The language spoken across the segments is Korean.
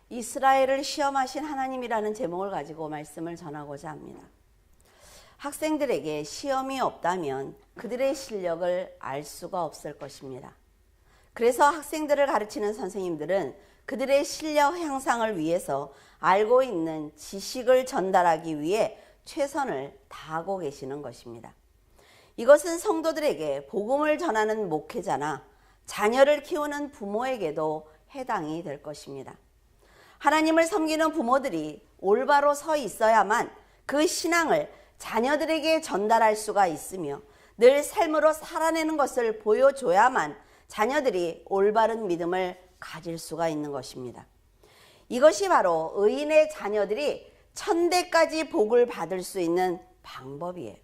이스라엘을 시험하신 하나님이라는 제목을 가지고 말씀을 전하고자 합니다. 학생들에게 시험이 없다면 그들의 실력을 알 수가 없을 것입니다. 그래서 학생들을 가르치는 선생님들은 그들의 실력 향상을 위해서 알고 있는 지식을 전달하기 위해 최선을 다하고 계시는 것입니다. 이것은 성도들에게 복음을 전하는 목회자나 자녀를 키우는 부모에게도 해당이 될 것입니다. 하나님을 섬기는 부모들이 올바로 서 있어야만 그 신앙을 자녀들에게 전달할 수가 있으며 늘 삶으로 살아내는 것을 보여줘야만 자녀들이 올바른 믿음을 가질 수가 있는 것입니다. 이것이 바로 의인의 자녀들이 천대까지 복을 받을 수 있는 방법이에요.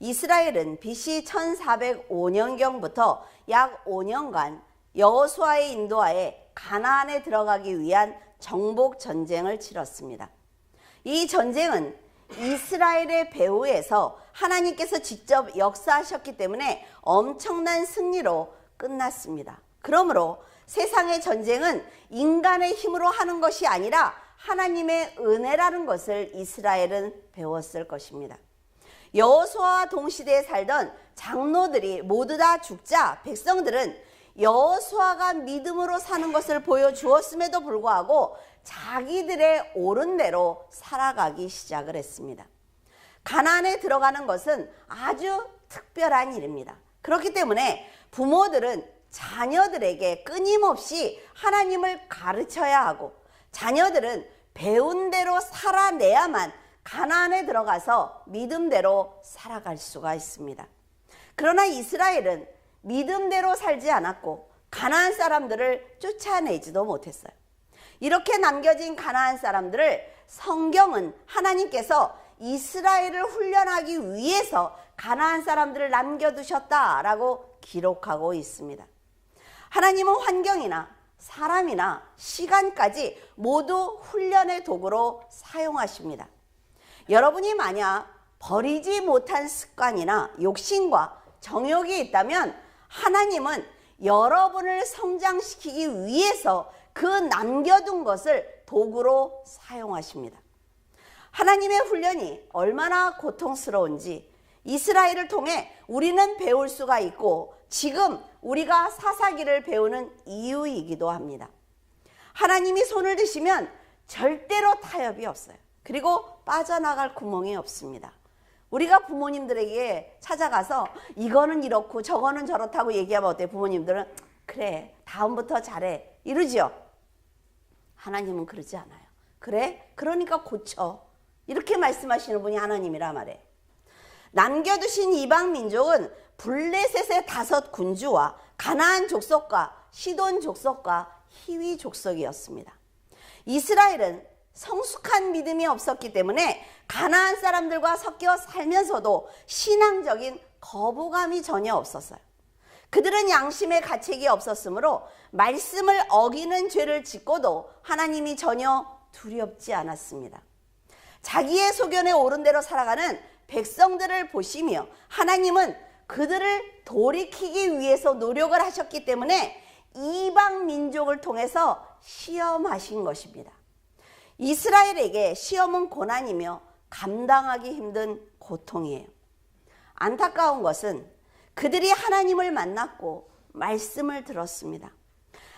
이스라엘은 BC 1405년경부터 약 5년간 여호수아의 인도하에 가나안에 들어가기 위한 정복 전쟁을 치렀습니다. 이 전쟁은 이스라엘의 배후에서 하나님께서 직접 역사하셨기 때문에 엄청난 승리로 끝났습니다. 그러므로 세상의 전쟁은 인간의 힘으로 하는 것이 아니라 하나님의 은혜라는 것을 이스라엘은 배웠을 것입니다. 여호수아와 동시대에 살던 장로들이 모두 다 죽자 백성들은 여호수아가 믿음으로 사는 것을 보여주었음에도 불구하고 자기들의 옳은 대로 살아가기 시작을 했습니다. 가나안에 들어가는 것은 아주 특별한 일입니다. 그렇기 때문에 부모들은 자녀들에게 끊임없이 하나님을 가르쳐야 하고 자녀들은 배운 대로 살아내야만 가나안에 들어가서 믿음대로 살아갈 수가 있습니다. 그러나 이스라엘은 믿음대로 살지 않았고 가나안 사람들을 쫓아내지도 못했어요. 이렇게 남겨진 가나안 사람들을 성경은 하나님께서 이스라엘을 훈련하기 위해서 가나안 사람들을 남겨두셨다라고 기록하고 있습니다. 하나님은 환경이나 사람이나 시간까지 모두 훈련의 도구로 사용하십니다. 여러분이 만약 버리지 못한 습관이나 욕심과 정욕이 있다면 하나님은 여러분을 성장시키기 위해서 그 남겨둔 것을 도구로 사용하십니다. 하나님의 훈련이 얼마나 고통스러운지 이스라엘을 통해 우리는 배울 수가 있고 지금 우리가 사사기를 배우는 이유이기도 합니다. 하나님이 손을 드시면 절대로 타협이 없어요. 그리고 빠져나갈 구멍이 없습니다. 우리가 부모님들에게 찾아가서 이거는 이렇고 저거는 저렇다고 얘기하면 어때요? 부모님들은 그래 다음부터 잘해 이러죠. 하나님은 그러지 않아요. 그래? 그러니까 고쳐. 이렇게 말씀하시는 분이 하나님이라 말해. 남겨두신 이방 민족은 블레셋의 5 군주와 가나안 족속과 시돈 족속과 히위 족속이었습니다. 이스라엘은 성숙한 믿음이 없었기 때문에 가나안 사람들과 섞여 살면서도 신앙적인 거부감이 전혀 없었어요. 그들은 양심의 가책이 없었으므로 말씀을 어기는 죄를 짓고도 하나님이 전혀 두렵지 않았습니다. 자기의 소견에 옳은 대로 살아가는 백성들을 보시며 하나님은 그들을 돌이키기 위해서 노력을 하셨기 때문에 이방 민족을 통해서 시험하신 것입니다. 이스라엘에게 시험은 고난이며 감당하기 힘든 고통이에요. 안타까운 것은 그들이 하나님을 만났고 말씀을 들었습니다.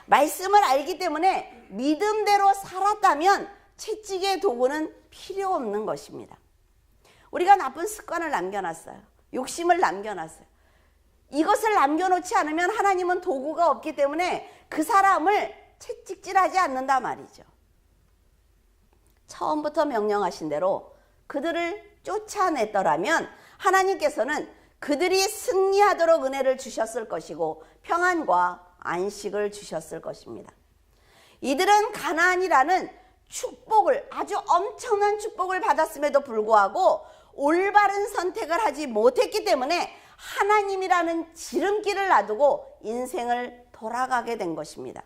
말씀을 알기 때문에 믿음대로 살았다면 채찍의 도구는 필요 없는 것입니다. 우리가 나쁜 습관을 남겨놨어요. 욕심을 남겨놨어요. 이것을 남겨놓지 않으면 하나님은 도구가 없기 때문에 그 사람을 채찍질하지 않는다 말이죠. 처음부터 명령하신 대로 그들을 쫓아냈더라면 하나님께서는 그들이 승리하도록 은혜를 주셨을 것이고 평안과 안식을 주셨을 것입니다. 이들은 가나안이라는 축복을 아주 엄청난 축복을 받았음에도 불구하고 올바른 선택을 하지 못했기 때문에 하나님이라는 지름길을 놔두고 인생을 돌아가게 된 것입니다.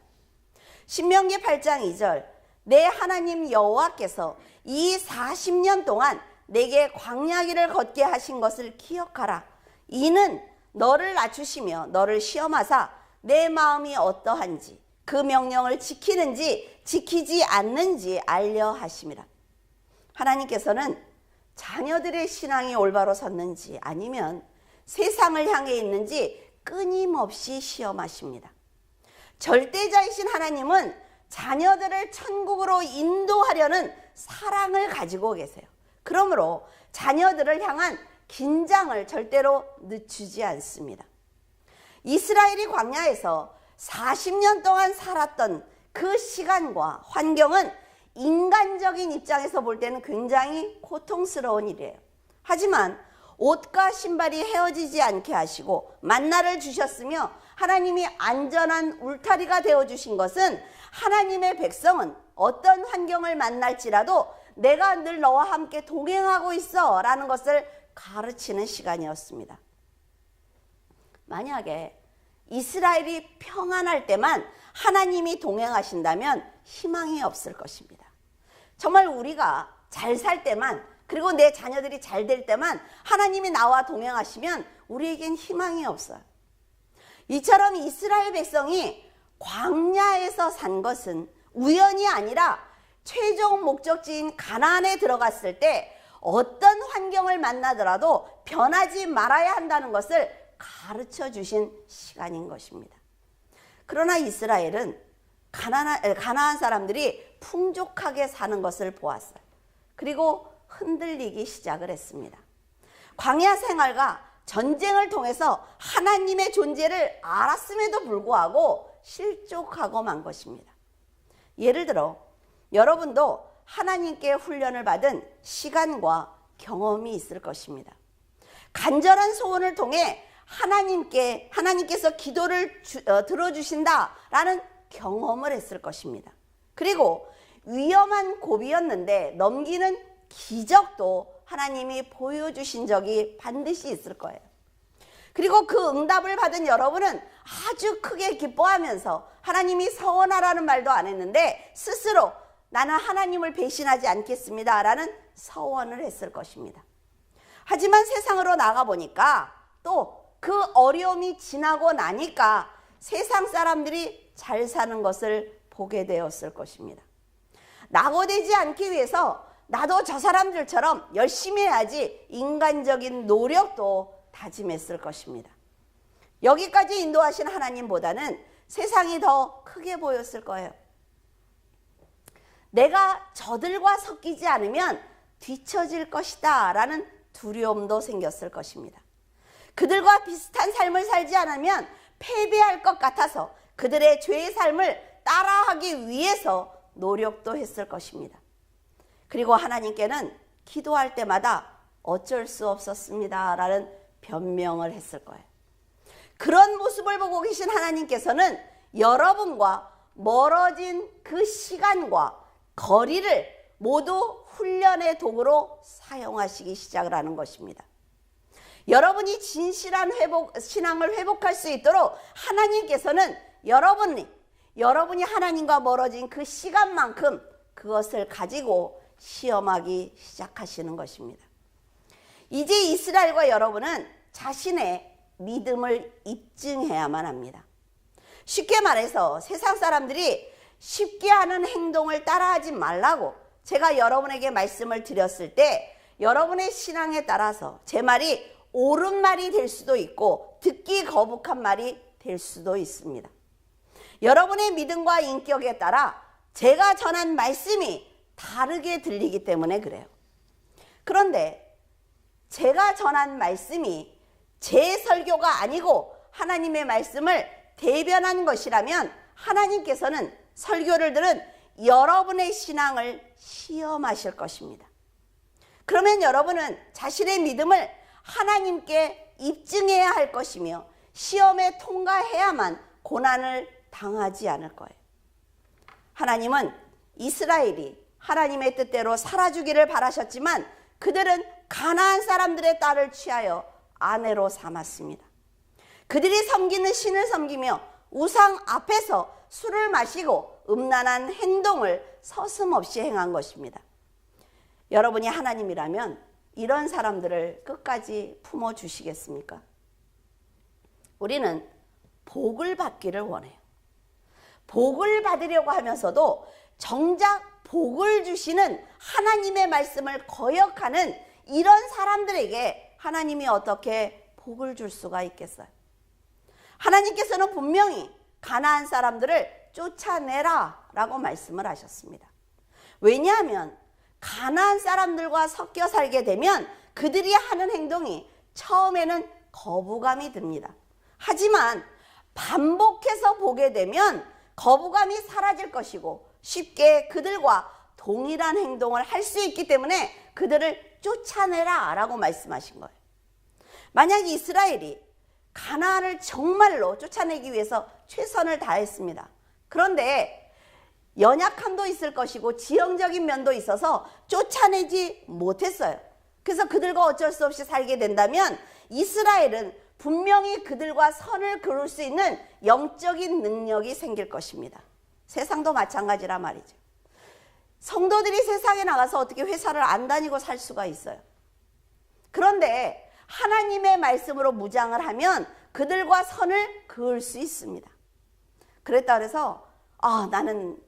신명기 8장 2절 내 하나님 여호와께서 이 40년 동안 내게 광야길을 걷게 하신 것을 기억하라. 이는 너를 낮추시며 너를 시험하사 내 마음이 어떠한지 그 명령을 지키는지 지키지 않는지 알려 하심이라. 하나님께서는 자녀들의 신앙이 올바로 섰는지 아니면 세상을 향해 있는지 끊임없이 시험하십니다. 절대자이신 하나님은 자녀들을 천국으로 인도하려는 사랑을 가지고 계세요. 그러므로 자녀들을 향한 긴장을 절대로 늦추지 않습니다. 이스라엘이 광야에서 40년 동안 살았던 그 시간과 환경은 인간적인 입장에서 볼 때는 굉장히 고통스러운 일이에요. 하지만 옷과 신발이 헤어지지 않게 하시고 만나를 주셨으며 하나님이 안전한 울타리가 되어주신 것은 하나님의 백성은 어떤 환경을 만날지라도 내가 늘 너와 함께 동행하고 있어 라는 것을 가르치는 시간이었습니다. 만약에 이스라엘이 평안할 때만 하나님이 동행하신다면 희망이 없을 것입니다. 정말 우리가 잘 살 때만, 그리고 내 자녀들이 잘 될 때만 하나님이 나와 동행하시면 우리에겐 희망이 없어요. 이처럼 이스라엘 백성이 광야에서 산 것은 우연이 아니라 최종 목적지인 가나안에 들어갔을 때 어떤 환경을 만나더라도 변하지 말아야 한다는 것을 가르쳐 주신 시간인 것입니다. 그러나 이스라엘은 가나안 사람들이 풍족하게 사는 것을 보았어요. 그리고 흔들리기 시작을 했습니다. 광야 생활과 전쟁을 통해서 하나님의 존재를 알았음에도 불구하고 실족하고 만 것입니다. 예를 들어 여러분도 하나님께 훈련을 받은 시간과 경험이 있을 것입니다. 간절한 소원을 통해 하나님께서 기도를 들어주신다라는 경험을 했을 것입니다. 그리고 위험한 고비였는데 넘기는 기적도 하나님이 보여주신 적이 반드시 있을 거예요. 그리고 그 응답을 받은 여러분은 아주 크게 기뻐하면서 하나님이 서원하라는 말도 안 했는데 스스로 나는 하나님을 배신하지 않겠습니다 라는 서원을 했을 것입니다. 하지만 세상으로 나가보니까 또 그 어려움이 지나고 나니까 세상 사람들이 잘 사는 것을 보게 되었을 것입니다. 낙오되지 않기 위해서 나도 저 사람들처럼 열심히 해야지 인간적인 노력도 다짐했을 것입니다. 여기까지 인도하신 하나님보다는 세상이 더 크게 보였을 거예요. 내가 저들과 섞이지 않으면 뒤처질 것이다 라는 두려움도 생겼을 것입니다. 그들과 비슷한 삶을 살지 않으면 패배할 것 같아서 그들의 죄의 삶을 따라하기 위해서 노력도 했을 것입니다. 그리고 하나님께는 기도할 때마다 어쩔 수 없었습니다 라는 변명을 했을 거예요. 그런 모습을 보고 계신 하나님께서는 여러분과 멀어진 그 시간과 거리를 모두 훈련의 도구로 사용하시기 시작을 하는 것입니다. 여러분이 진실한 신앙을 회복할 수 있도록 하나님께서는 여러분이 하나님과 멀어진 그 시간만큼 그것을 가지고 시험하기 시작하시는 것입니다. 이제 이스라엘과 여러분은 자신의 믿음을 입증해야만 합니다. 쉽게 말해서 세상 사람들이 쉽게 하는 행동을 따라하지 말라고 제가 여러분에게 말씀을 드렸을 때 여러분의 신앙에 따라서 제 말이 옳은 말이 될 수도 있고 듣기 거북한 말이 될 수도 있습니다. 여러분의 믿음과 인격에 따라 제가 전한 말씀이 다르게 들리기 때문에 그래요. 그런데 제가 전한 말씀이 제 설교가 아니고 하나님의 말씀을 대변한 것이라면 하나님께서는 설교를 들은 여러분의 신앙을 시험하실 것입니다. 그러면 여러분은 자신의 믿음을 하나님께 입증해야 할 것이며 시험에 통과해야만 고난을 당하지 않을 거예요. 하나님은 이스라엘이 하나님의 뜻대로 살아주기를 바라셨지만 그들은 가나안 사람들의 딸을 취하여 아내로 삼았습니다. 그들이 섬기는 신을 섬기며 우상 앞에서 술을 마시고 음란한 행동을 서슴없이 행한 것입니다. 여러분이 하나님이라면 이런 사람들을 끝까지 품어주시겠습니까? 우리는 복을 받기를 원해요. 복을 받으려고 하면서도 정작 복을 주시는 하나님의 말씀을 거역하는 이런 사람들에게 하나님이 어떻게 복을 줄 수가 있겠어요? 하나님께서는 분명히 가나안 사람들을 쫓아내라 라고 말씀을 하셨습니다. 왜냐하면 가나안 사람들과 섞여 살게 되면 그들이 하는 행동이 처음에는 거부감이 듭니다. 하지만 반복해서 보게 되면 거부감이 사라질 것이고 쉽게 그들과 동일한 행동을 할 수 있기 때문에 그들을 쫓아내라 라고 말씀하신 거예요. 만약 이스라엘이 가나안을 정말로 쫓아내기 위해서 최선을 다했습니다. 그런데 연약함도 있을 것이고 지형적인 면도 있어서 쫓아내지 못했어요. 그래서 그들과 어쩔 수 없이 살게 된다면 이스라엘은 분명히 그들과 선을 그을 수 있는 영적인 능력이 생길 것입니다. 세상도 마찬가지란 말이죠. 성도들이 세상에 나가서 어떻게 회사를 안 다니고 살 수가 있어요. 그런데 하나님의 말씀으로 무장을 하면 그들과 선을 그을 수 있습니다. 그랬다 그래서 나는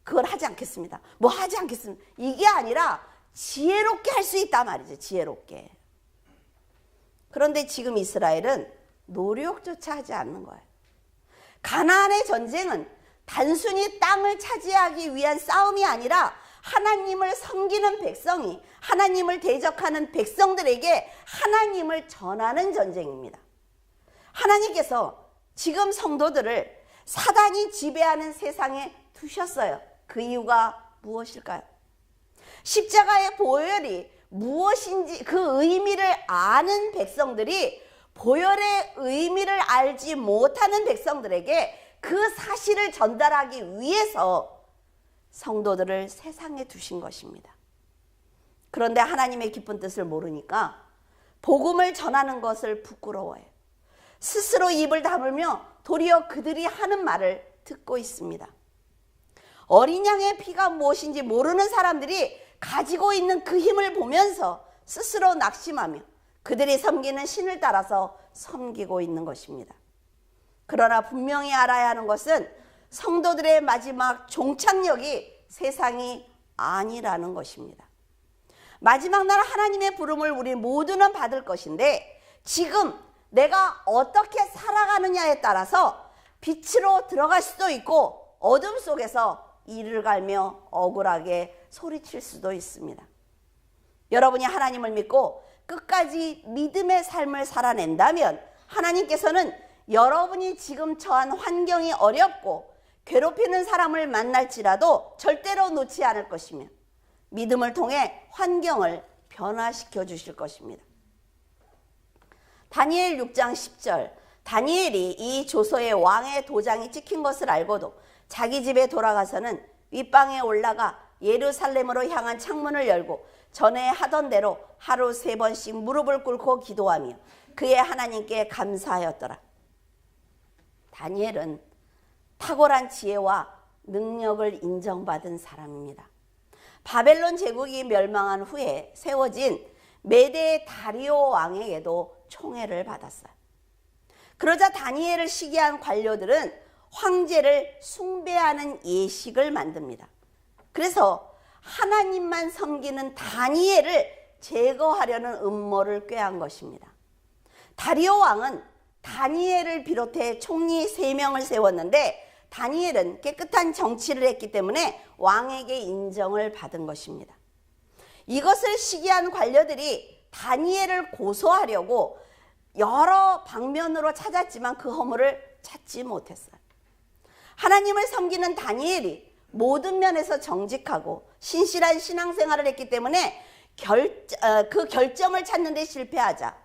그걸 하지 않겠습니다. 뭐 하지 않겠습니다. 이게 아니라 지혜롭게 할 수 있단 말이죠. 지혜롭게. 그런데 지금 이스라엘은 노력조차 하지 않는 거예요. 가나안의 전쟁은 단순히 땅을 차지하기 위한 싸움이 아니라 하나님을 섬기는 백성이 하나님을 대적하는 백성들에게 하나님을 전하는 전쟁입니다. 하나님께서 지금 성도들을 사단이 지배하는 세상에 두셨어요. 그 이유가 무엇일까요? 십자가의 보혈이 무엇인지 그 의미를 아는 백성들이 보혈의 의미를 알지 못하는 백성들에게 그 사실을 전달하기 위해서 성도들을 세상에 두신 것입니다. 그런데 하나님의 깊은 뜻을 모르니까 복음을 전하는 것을 부끄러워해요. 스스로 입을 다물며 도리어 그들이 하는 말을 듣고 있습니다. 어린 양의 피가 무엇인지 모르는 사람들이 가지고 있는 그 힘을 보면서 스스로 낙심하며 그들이 섬기는 신을 따라서 섬기고 있는 것입니다. 그러나 분명히 알아야 하는 것은 성도들의 마지막 종착역이 세상이 아니라는 것입니다. 마지막 날 하나님의 부름을 우리 모두는 받을 것인데 지금 내가 어떻게 살아가느냐에 따라서 빛으로 들어갈 수도 있고 어둠 속에서 이를 갈며 억울하게 소리칠 수도 있습니다. 여러분이 하나님을 믿고 끝까지 믿음의 삶을 살아낸다면 하나님께서는 여러분이 지금 처한 환경이 어렵고 괴롭히는 사람을 만날지라도 절대로 놓지 않을 것이며 믿음을 통해 환경을 변화시켜 주실 것입니다. 다니엘 6장 10절 다니엘이 이 조서에 왕의 도장이 찍힌 것을 알고도 자기 집에 돌아가서는 윗방에 올라가 예루살렘으로 향한 창문을 열고 전에 하던 대로 하루 3번씩 무릎을 꿇고 기도하며 그의 하나님께 감사하였더라. 다니엘은 탁월한 지혜와 능력을 인정받은 사람입니다. 바벨론 제국이 멸망한 후에 세워진 메대 다리오 왕에게도 총애를 받았어요. 그러자 다니엘을 시기한 관료들은 황제를 숭배하는 예식을 만듭니다. 그래서 하나님만 섬기는 다니엘을 제거하려는 음모를 꾀한 것입니다. 다리오 왕은 다니엘을 비롯해 총리 3명을 세웠는데 다니엘은 깨끗한 정치를 했기 때문에 왕에게 인정을 받은 것입니다. 이것을 시기한 관료들이 다니엘을 고소하려고 여러 방면으로 찾았지만 그 허물을 찾지 못했어요. 하나님을 섬기는 다니엘이 모든 면에서 정직하고 신실한 신앙생활을 했기 때문에 그 결점을 찾는 데 실패하자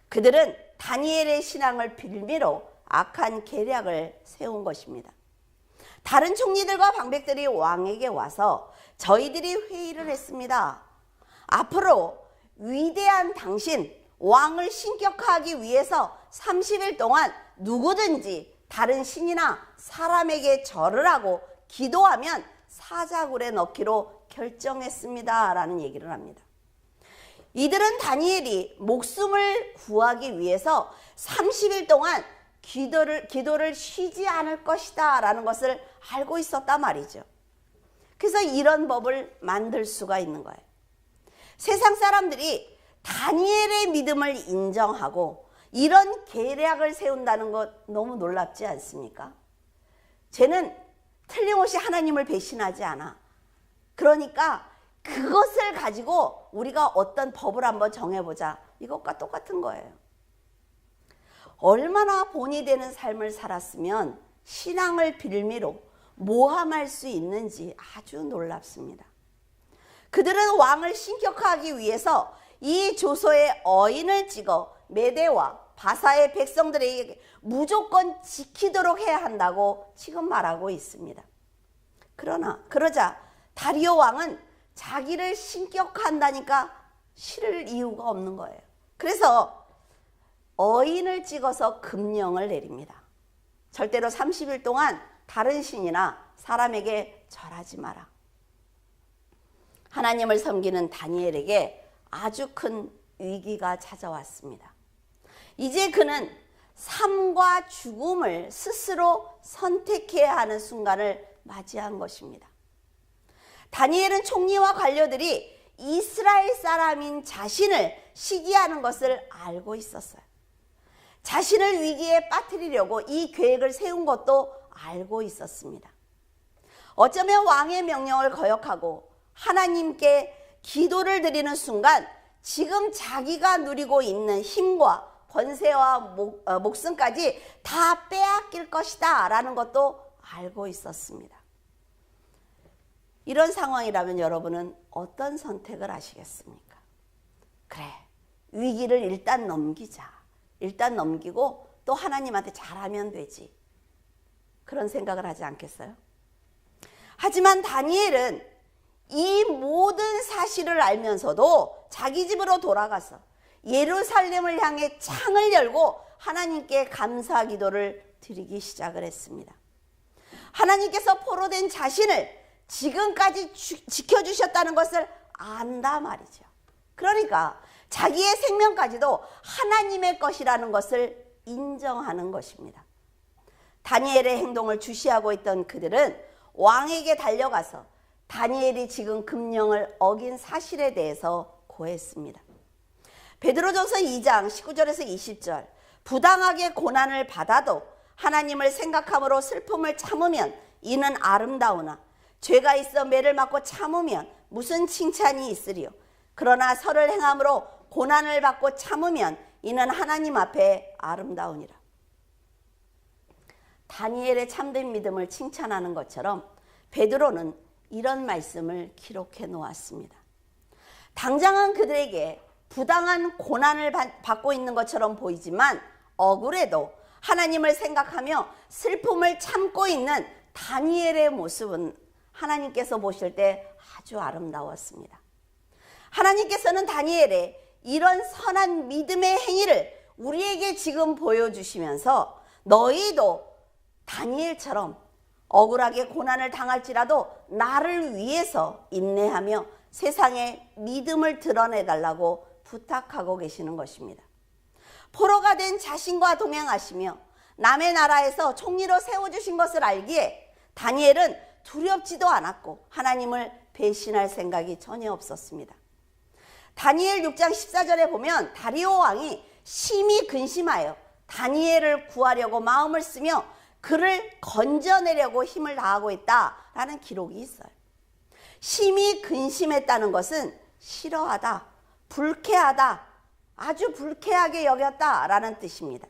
그들은 다니엘의 신앙을 빌미로 악한 계략을 세운 것입니다. 다른 총리들과 방백들이 왕에게 와서 저희들이 회의를 했습니다. 앞으로 위대한 당신 왕을 신격화하기 위해서 30일 동안 누구든지 다른 신이나 사람에게 절을 하고 기도하면 사자굴에 넣기로 결정했습니다. 라는 얘기를 합니다. 이들은 다니엘이 목숨을 구하기 위해서 30일 동안 기도를 쉬지 않을 것이다 라는 것을 알고 있었단 말이죠. 그래서 이런 법을 만들 수가 있는 거예요. 세상 사람들이 다니엘의 믿음을 인정하고 이런 계략을 세운다는 것 너무 놀랍지 않습니까? 쟤는 틀림없이 하나님을 배신하지 않아. 그러니까 그것을 가지고 우리가 어떤 법을 한번 정해보자. 이것과 똑같은 거예요. 얼마나 본이 되는 삶을 살았으면 신앙을 빌미로 모함할 수 있는지 아주 놀랍습니다. 그들은 왕을 신격화하기 위해서 이 조서의 어인을 찍어 메대와 바사의 백성들에게 무조건 지키도록 해야 한다고 지금 말하고 있습니다. 그러자 다리오 왕은 자기를 신격화한다니까 싫을 이유가 없는 거예요. 그래서 어인을 찍어서 금령을 내립니다. 절대로 30일 동안 다른 신이나 사람에게 절하지 마라. 하나님을 섬기는 다니엘에게 아주 큰 위기가 찾아왔습니다. 이제 그는 삶과 죽음을 스스로 선택해야 하는 순간을 맞이한 것입니다. 다니엘은 총리와 관료들이 이스라엘 사람인 자신을 시기하는 것을 알고 있었어요. 자신을 위기에 빠뜨리려고 이 계획을 세운 것도 알고 있었습니다. 어쩌면 왕의 명령을 거역하고 하나님께 기도를 드리는 순간 지금 자기가 누리고 있는 힘과 권세와 목숨까지 다 빼앗길 것이다 라는 것도 알고 있었습니다. 이런 상황이라면 여러분은 어떤 선택을 하시겠습니까? 그래, 위기를 일단 넘기자. 일단 넘기고 또 하나님한테 잘하면 되지. 그런 생각을 하지 않겠어요? 하지만 다니엘은 이 모든 사실을 알면서도 자기 집으로 돌아가서 예루살렘을 향해 창을 열고 하나님께 감사 기도를 드리기 시작을 했습니다. 하나님께서 포로된 자신을 지금까지 지켜주셨다는 것을 안다 말이죠. 그러니까 자기의 생명까지도 하나님의 것이라는 것을 인정하는 것입니다. 다니엘의 행동을 주시하고 있던 그들은 왕에게 달려가서 다니엘이 지금 금령을 어긴 사실에 대해서 고했습니다. 베드로전서 2장 19절에서 20절, 부당하게 고난을 받아도 하나님을 생각함으로 슬픔을 참으면 이는 아름다우나 죄가 있어 매를 맞고 참으면 무슨 칭찬이 있으리요. 그러나 선을 행함으로 고난을 받고 참으면 이는 하나님 앞에 아름다우니라. 다니엘의 참된 믿음을 칭찬하는 것처럼 베드로는 이런 말씀을 기록해 놓았습니다. 당장은 그들에게 부당한 고난을 받고 있는 것처럼 보이지만 억울해도 하나님을 생각하며 슬픔을 참고 있는 다니엘의 모습은 하나님께서 보실 때 아주 아름다웠습니다. 하나님께서는 다니엘의 이런 선한 믿음의 행위를 우리에게 지금 보여주시면서 너희도 다니엘처럼 억울하게 고난을 당할지라도 나를 위해서 인내하며 세상에 믿음을 드러내달라고 부탁하고 계시는 것입니다. 포로가 된 자신과 동행하시며 남의 나라에서 총리로 세워주신 것을 알기에 다니엘은 두렵지도 않았고 하나님을 배신할 생각이 전혀 없었습니다. 다니엘 6장 14절에 보면 다리오 왕이 심히 근심하여 다니엘을 구하려고 마음을 쓰며 그를 건져내려고 힘을 다하고 있다라는 기록이 있어요. 심히 근심했다는 것은 싫어하다, 불쾌하다, 아주 불쾌하게 여겼다라는 뜻입니다.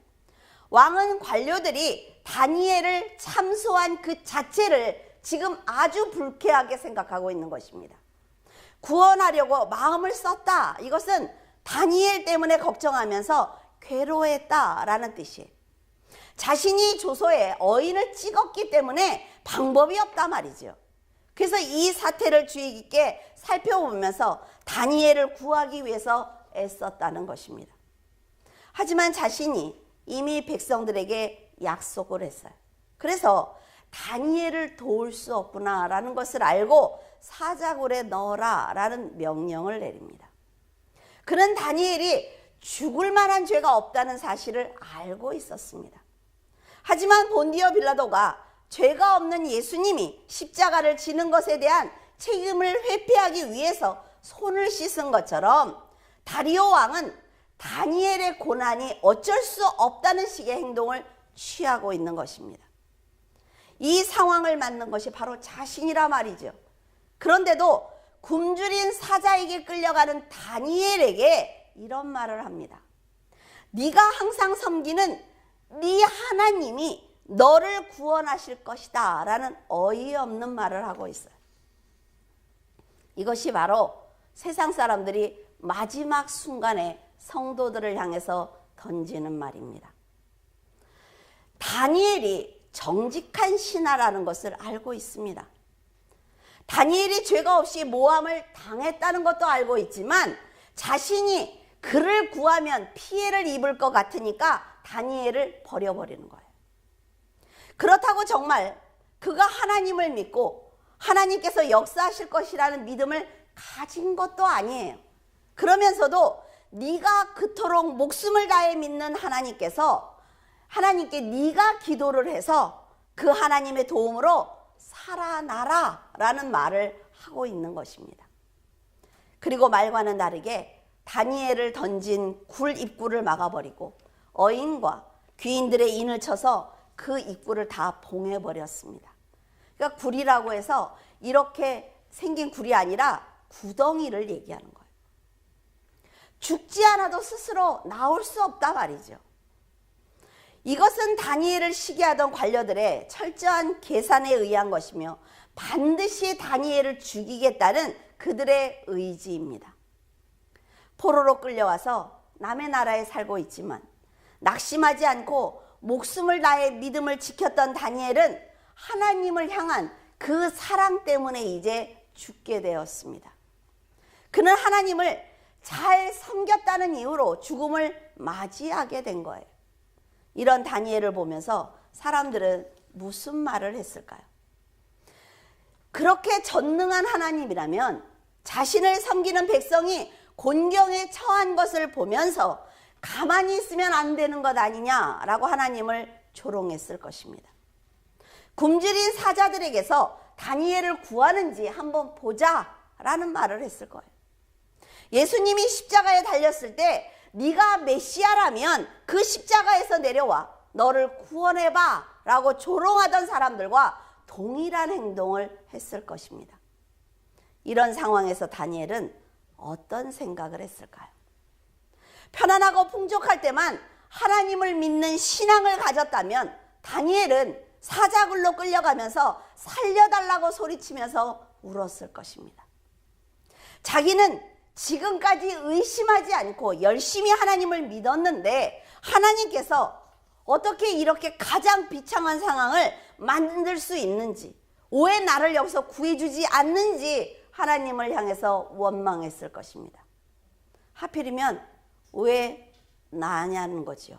왕은 관료들이 다니엘을 참소한 그 자체를 지금 아주 불쾌하게 생각하고 있는 것입니다. 구원하려고 마음을 썼다. 이것은 다니엘 때문에 걱정하면서 괴로워했다라는 뜻이에요. 자신이 조서에 어인을 찍었기 때문에 방법이 없단 말이죠. 그래서 이 사태를 주의 깊게 살펴보면서 다니엘을 구하기 위해서 애썼다는 것입니다. 하지만 자신이 이미 백성들에게 약속을 했어요. 그래서 다니엘을 도울 수 없구나라는 것을 알고 사자굴에 넣어라라는 명령을 내립니다. 그는 다니엘이 죽을 만한 죄가 없다는 사실을 알고 있었습니다. 하지만 본디오 빌라도가 죄가 없는 예수님이 십자가를 지는 것에 대한 책임을 회피하기 위해서 손을 씻은 것처럼 다리오 왕은 다니엘의 고난이 어쩔 수 없다는 식의 행동을 취하고 있는 것입니다. 이 상황을 만든 것이 바로 자신이라 말이죠. 그런데도 굶주린 사자에게 끌려가는 다니엘에게 이런 말을 합니다. 네가 항상 섬기는 네 하나님이 너를 구원하실 것이다 라는 어이없는 말을 하고 있어요. 이것이 바로 세상 사람들이 마지막 순간에 성도들을 향해서 던지는 말입니다. 다니엘이 정직한 신하라는 것을 알고 있습니다. 다니엘이 죄가 없이 모함을 당했다는 것도 알고 있지만 자신이 그를 구하면 피해를 입을 것 같으니까 다니엘을 버려버리는 거예요. 그렇다고 정말 그가 하나님을 믿고 하나님께서 역사하실 것이라는 믿음을 가진 것도 아니에요. 그러면서도 네가 그토록 목숨을 다해 믿는 하나님께 네가 기도를 해서 그 하나님의 도움으로 살아나라 라는 말을 하고 있는 것입니다. 그리고 말과는 다르게 다니엘을 던진 굴 입구를 막아버리고 어인과 귀인들의 인을 쳐서 그 입구를 다 봉해버렸습니다. 그러니까 굴이라고 해서 이렇게 생긴 굴이 아니라 구덩이를 얘기하는 거예요. 죽지 않아도 스스로 나올 수 없다 말이죠. 이것은 다니엘을 시기하던 관료들의 철저한 계산에 의한 것이며 반드시 다니엘을 죽이겠다는 그들의 의지입니다. 포로로 끌려와서 남의 나라에 살고 있지만 낙심하지 않고 목숨을 다해 믿음을 지켰던 다니엘은 하나님을 향한 그 사랑 때문에 이제 죽게 되었습니다. 그는 하나님을 잘 섬겼다는 이유로 죽음을 맞이하게 된 거예요. 이런 다니엘을 보면서 사람들은 무슨 말을 했을까요? 그렇게 전능한 하나님이라면 자신을 섬기는 백성이 곤경에 처한 것을 보면서 가만히 있으면 안 되는 것 아니냐라고 하나님을 조롱했을 것입니다. 굶주린 사자들에게서 다니엘을 구하는지 한번 보자라는 말을 했을 거예요. 예수님이 십자가에 달렸을 때 네가 메시아라면 그 십자가에서 내려와 너를 구원해봐 라고 조롱하던 사람들과 동일한 행동을 했을 것입니다. 이런 상황에서 다니엘은 어떤 생각을 했을까요? 편안하고 풍족할 때만 하나님을 믿는 신앙을 가졌다면 다니엘은 사자굴로 끌려가면서 살려달라고 소리치면서 울었을 것입니다. 자기는 지금까지 의심하지 않고 열심히 하나님을 믿었는데 하나님께서 어떻게 이렇게 가장 비참한 상황을 만들 수 있는지, 왜 나를 여기서 구해주지 않는지 하나님을 향해서 원망했을 것입니다. 하필이면 왜 나냐는 거지요.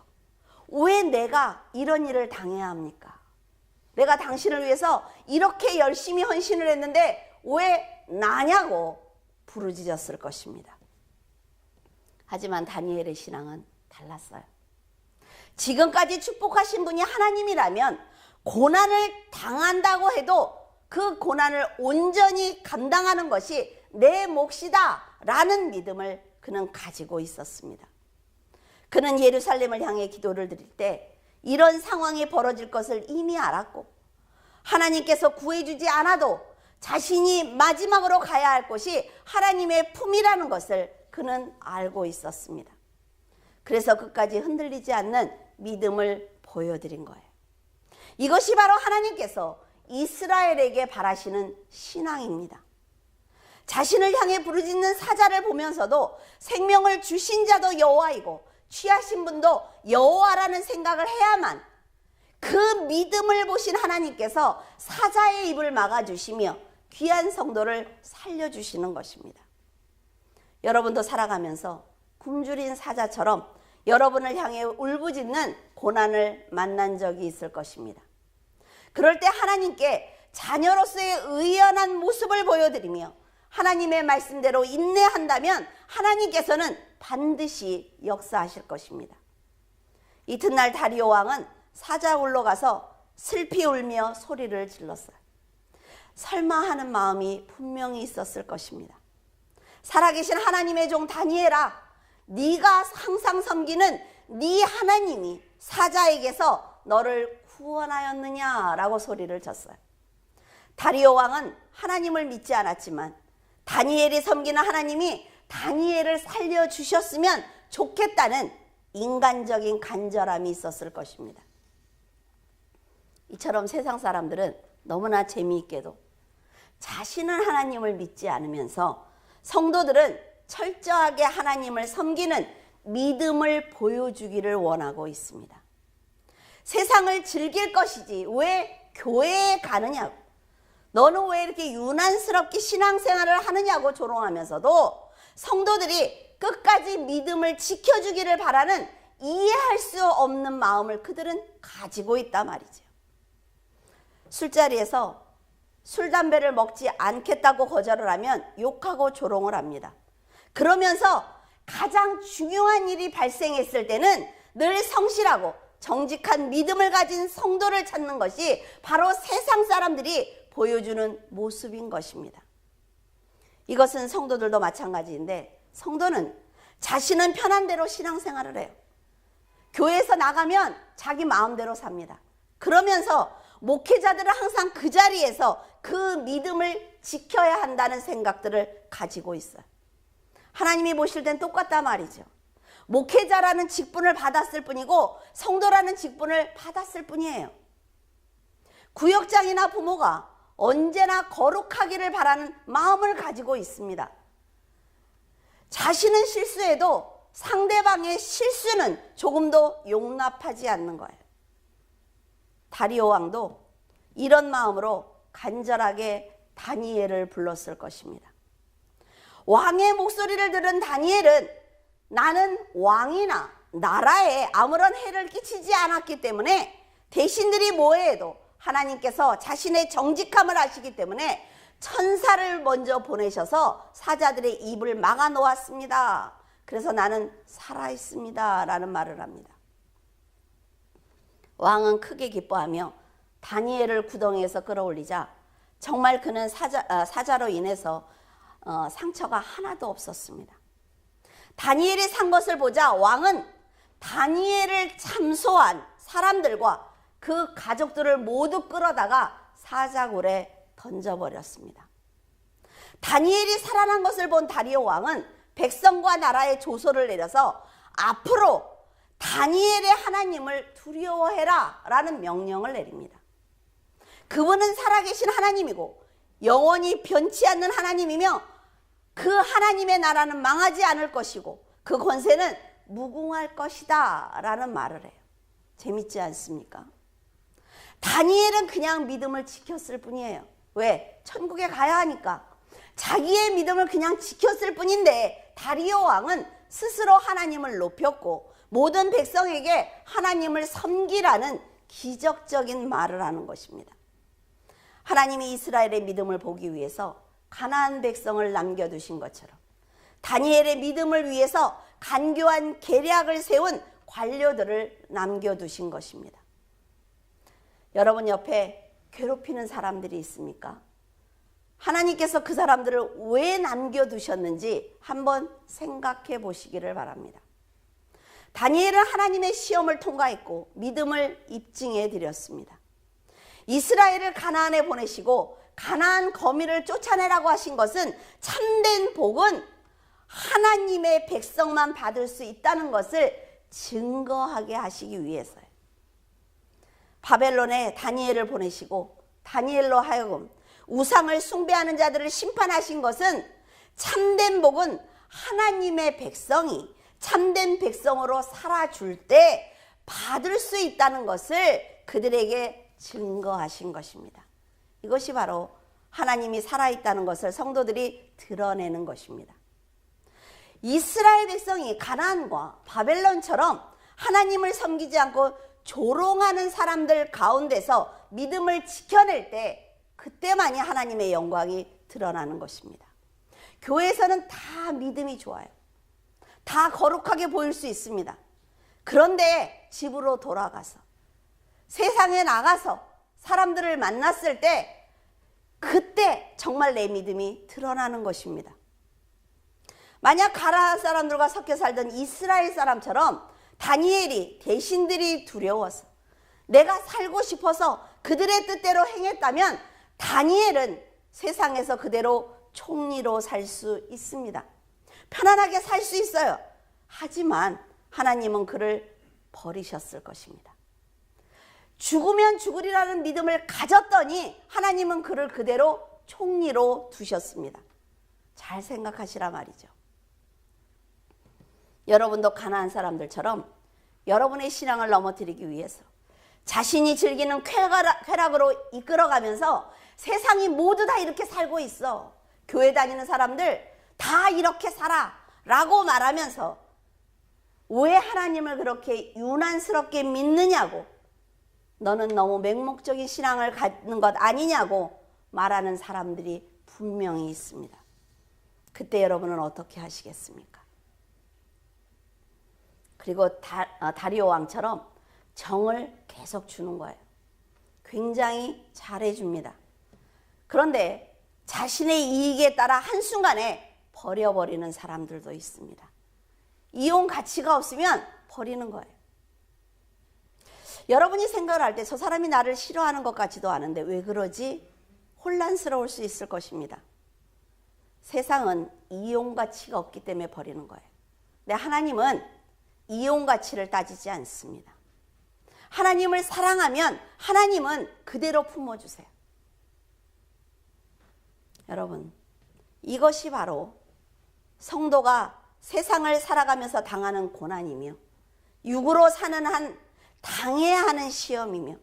왜 내가 이런 일을 당해야 합니까? 내가 당신을 위해서 이렇게 열심히 헌신을 했는데 왜 나냐고 부르짖었을 것입니다. 하지만 다니엘의 신앙은 달랐어요. 지금까지 축복하신 분이 하나님이라면 고난을 당한다고 해도 그 고난을 온전히 감당하는 것이 내 몫이다 라는 믿음을 그는 가지고 있었습니다. 그는 예루살렘을 향해 기도를 드릴 때 이런 상황이 벌어질 것을 이미 알았고 하나님께서 구해주지 않아도 자신이 마지막으로 가야 할 곳이 하나님의 품이라는 것을 그는 알고 있었습니다. 그래서 끝까지 흔들리지 않는 믿음을 보여드린 거예요. 이것이 바로 하나님께서 이스라엘에게 바라시는 신앙입니다. 자신을 향해 부르짖는 사자를 보면서도 생명을 주신 자도 여호와이고 취하신 분도 여호와라는 생각을 해야만 그 믿음을 보신 하나님께서 사자의 입을 막아주시며 귀한 성도를 살려주시는 것입니다. 여러분도 살아가면서 굶주린 사자처럼 여러분을 향해 울부짖는 고난을 만난 적이 있을 것입니다. 그럴 때 하나님께 자녀로서의 의연한 모습을 보여드리며 하나님의 말씀대로 인내한다면 하나님께서는 반드시 역사하실 것입니다. 이튿날 다리오 왕은 사자굴로 가서 슬피 울며 소리를 질렀어요. 설마 하는 마음이 분명히 있었을 것입니다. 살아계신 하나님의 종 다니엘아, 네가 항상 섬기는 네 하나님이 사자에게서 너를 구원하였느냐라고 소리를 쳤어요. 다리오 왕은 하나님을 믿지 않았지만 다니엘이 섬기는 하나님이 다니엘을 살려주셨으면 좋겠다는 인간적인 간절함이 있었을 것입니다. 이처럼 세상 사람들은 너무나 재미있게도 자신은 하나님을 믿지 않으면서 성도들은 철저하게 하나님을 섬기는 믿음을 보여주기를 원하고 있습니다. 세상을 즐길 것이지 왜 교회에 가느냐고, 너는 왜 이렇게 유난스럽게 신앙생활을 하느냐고 조롱하면서도 성도들이 끝까지 믿음을 지켜주기를 바라는 이해할 수 없는 마음을 그들은 가지고 있단 말이죠. 술자리에서 술, 담배를 먹지 않겠다고 거절을 하면 욕하고 조롱을 합니다. 그러면서 가장 중요한 일이 발생했을 때는 늘 성실하고 정직한 믿음을 가진 성도를 찾는 것이 바로 세상 사람들이 보여주는 모습인 것입니다. 이것은 성도들도 마찬가지인데, 성도는 자신은 편한 대로 신앙생활을 해요. 교회에서 나가면 자기 마음대로 삽니다. 그러면서 목회자들은 항상 그 자리에서 그 믿음을 지켜야 한다는 생각들을 가지고 있어요. 하나님이 보실 땐 똑같단 말이죠. 목회자라는 직분을 받았을 뿐이고 성도라는 직분을 받았을 뿐이에요. 구역장이나 부모가 언제나 거룩하기를 바라는 마음을 가지고 있습니다. 자신은 실수해도 상대방의 실수는 조금도 용납하지 않는 거예요. 다리오 왕도 이런 마음으로 간절하게 다니엘을 불렀을 것입니다. 왕의 목소리를 들은 다니엘은 나는 왕이나 나라에 아무런 해를 끼치지 않았기 때문에 대신들이 뭐해도 하나님께서 자신의 정직함을 아시기 때문에 천사를 먼저 보내셔서 사자들의 입을 막아 놓았습니다. 그래서 나는 살아있습니다 라는 말을 합니다. 왕은 크게 기뻐하며 다니엘을 구덩이에서 끌어올리자 정말 그는 사자로 인해서 상처가 하나도 없었습니다. 다니엘이 산 것을 보자 왕은 다니엘을 참소한 사람들과 그 가족들을 모두 끌어다가 사자굴에 던져버렸습니다. 다니엘이 살아난 것을 본 다리오 왕은 백성과 나라에 조소를 내려서 앞으로 다니엘의 하나님을 두려워해라 라는 명령을 내립니다. 그분은 살아계신 하나님이고 영원히 변치 않는 하나님이며 그 하나님의 나라는 망하지 않을 것이고 그 권세는 무궁할 것이다 라는 말을 해요. 재밌지 않습니까? 다니엘은 그냥 믿음을 지켰을 뿐이에요. 왜? 천국에 가야 하니까. 자기의 믿음을 그냥 지켰을 뿐인데 다리오 왕은 스스로 하나님을 높였고 모든 백성에게 하나님을 섬기라는 기적적인 말을 하는 것입니다. 하나님이 이스라엘의 믿음을 보기 위해서 가나안 백성을 남겨두신 것처럼 다니엘의 믿음을 위해서 간교한 계략을 세운 관료들을 남겨두신 것입니다. 여러분 옆에 괴롭히는 사람들이 있습니까? 하나님께서 그 사람들을 왜 남겨두셨는지 한번 생각해 보시기를 바랍니다. 다니엘은 하나님의 시험을 통과했고 믿음을 입증해 드렸습니다. 이스라엘을 가나안에 보내시고 가나안 거민을 쫓아내라고 하신 것은 참된 복은 하나님의 백성만 받을 수 있다는 것을 증거하게 하시기 위해서예요. 바벨론에 다니엘을 보내시고 다니엘로 하여금 우상을 숭배하는 자들을 심판하신 것은 참된 복은 하나님의 백성이 참된 백성으로 살아줄 때 받을 수 있다는 것을 그들에게 증거하신 것입니다. 이것이 바로 하나님이 살아있다는 것을 성도들이 드러내는 것입니다. 이스라엘 백성이 가나안과 바벨론처럼 하나님을 섬기지 않고 조롱하는 사람들 가운데서 믿음을 지켜낼 때 그때만이 하나님의 영광이 드러나는 것입니다. 교회에서는 다 믿음이 좋아요. 다 거룩하게 보일 수 있습니다. 그런데 집으로 돌아가서 세상에 나가서 사람들을 만났을 때 그때 정말 내 믿음이 드러나는 것입니다. 만약 가나안 사람들과 섞여 살던 이스라엘 사람처럼 다니엘이 대신들이 두려워서 내가 살고 싶어서 그들의 뜻대로 행했다면 다니엘은 세상에서 그대로 총리로 살 수 있습니다. 편안하게 살 수 있어요. 하지만 하나님은 그를 버리셨을 것입니다. 죽으면 죽으리라는 믿음을 가졌더니 하나님은 그를 그대로 총리로 두셨습니다. 잘 생각하시라 말이죠. 여러분도 가나안 사람들처럼 여러분의 신앙을 넘어뜨리기 위해서 자신이 즐기는 쾌락으로 이끌어가면서 세상이 모두 다 이렇게 살고 있어, 교회 다니는 사람들 다 이렇게 살아 라고 말하면서 왜 하나님을 그렇게 유난스럽게 믿느냐고, 너는 너무 맹목적인 신앙을 갖는 것 아니냐고 말하는 사람들이 분명히 있습니다. 그때 여러분은 어떻게 하시겠습니까? 그리고 다리오 왕처럼 정을 계속 주는 거예요. 굉장히 잘해줍니다. 그런데 자신의 이익에 따라 한순간에 버려버리는 사람들도 있습니다. 이용 가치가 없으면 버리는 거예요. 여러분이 생각을 할 때 저 사람이 나를 싫어하는 것 같지도 않은데 왜 그러지? 혼란스러울 수 있을 것입니다. 세상은 이용 가치가 없기 때문에 버리는 거예요. 근데 하나님은 이용 가치를 따지지 않습니다. 하나님을 사랑하면 하나님은 그대로 품어주세요. 여러분, 이것이 바로 성도가 세상을 살아가면서 당하는 고난이며 육으로 사는 한 당해야 하는 시험이며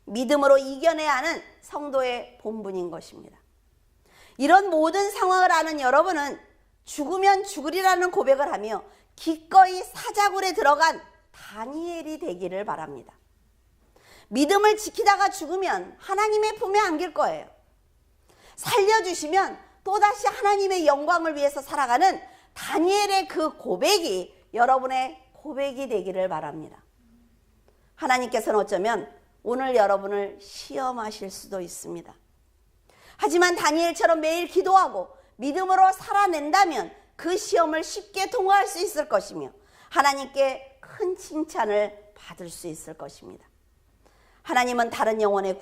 믿음으로 이겨내야 하는 성도의 본분인 것입니다. 이런 모든 상황을 아는 여러분은 죽으면 죽으리라는 고백을 하며 기꺼이 사자굴에 들어간 다니엘이 되기를 바랍니다. 믿음을 지키다가 죽으면 하나님의 품에 안길 거예요. 살려주시면 또다시 하나님의 영광을 위해서 살아가는 다니엘의 그 고백이 여러분의 고백이 되기를 바랍니다. 하나님께서는 어쩌면 오늘 여러분을 시험하실 수도 있습니다. 하지만 다니엘처럼 매일 기도하고 믿음으로 살아낸다면 그 시험을 쉽게 통과할 수 있을 것이며 하나님께 큰 칭찬을 받을 수 있을 것입니다. 하나님은 다른 영혼의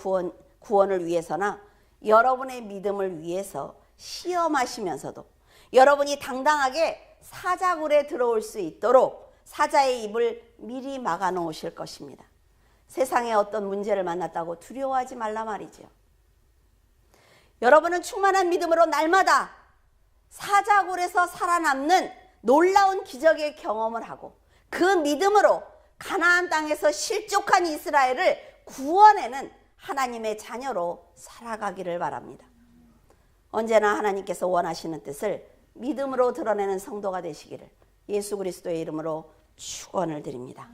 구원을 위해서나 여러분의 믿음을 위해서 시험하시면서도 여러분이 당당하게 사자굴에 들어올 수 있도록 사자의 입을 미리 막아 놓으실 것입니다. 세상에 어떤 문제를 만났다고 두려워하지 말라 말이죠. 여러분은 충만한 믿음으로 날마다 사자굴에서 살아남는 놀라운 기적의 경험을 하고 그 믿음으로 가나안 땅에서 실족한 이스라엘을 구원해는 하나님의 자녀로 살아가기를 바랍니다. 언제나 하나님께서 원하시는 뜻을 믿음으로 드러내는 성도가 되시기를 예수 그리스도의 이름으로 축원을 드립니다.